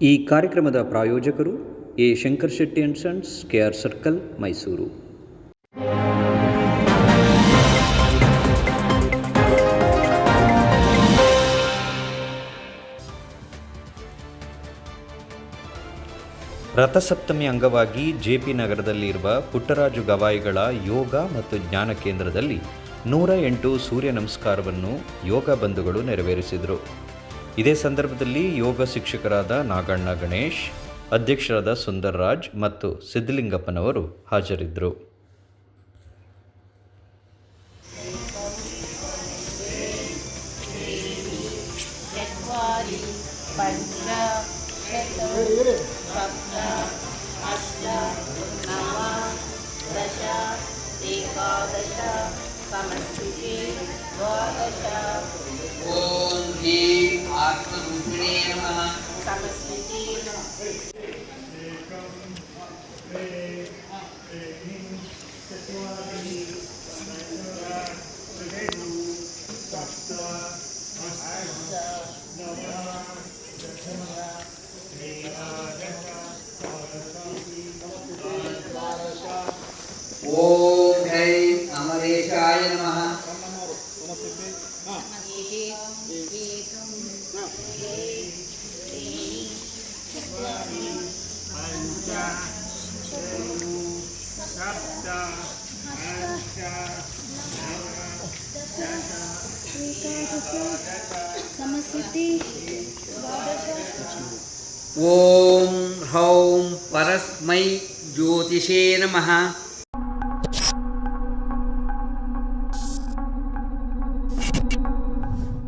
ಈ ಕಾರ್ಯಕ್ರಮದ ಪ್ರಾಯೋಜಕರು A Shankar Shetty and sons, KR circle, Mysuru. Rathasaptami ಅಂಗವಾಗಿ ಜೆಪಿ ನಗರದಲ್ಲಿರುವ ಪುಟ್ಟರಾಜು ಗವಾಯಿಗಳ ಯೋಗ ಮತ್ತು ಜ್ಞಾನ ಕೇಂದ್ರದಲ್ಲಿ 108 ಸೂರ್ಯ ನಮಸ್ಕಾರವನ್ನು ಯೋಗ ಬಂಧುಗಳು ನೆರವೇರಿಸಿದರು. ಇದೇ ಸಂದರ್ಭದಲ್ಲಿ ಯೋಗ ಶಿಕ್ಷಕರಾದ ನಾಗಣ್ಣ ಗಣೇಶ್, ಅಧ್ಯಕ್ಷರಾದ ಸುಂದರ್ ರಾಜ್ ಮತ್ತು ಸಿದ್ದಲಿಂಗಪ್ಪನವರು ಹಾಜರಿದ್ದರು. ಓಂ ಹೀಂ ಆತ್ಮರೂಪಿಣೇ ನಮಃ. ಓಂ ಹೈಂ ಅಮರೇಶಾಯ ನಮಃ. ಓಂ ಹೌಂ ಪರಸ್ಮೈ ಜ್ಯೋತಿಷೇ ನಮಃ.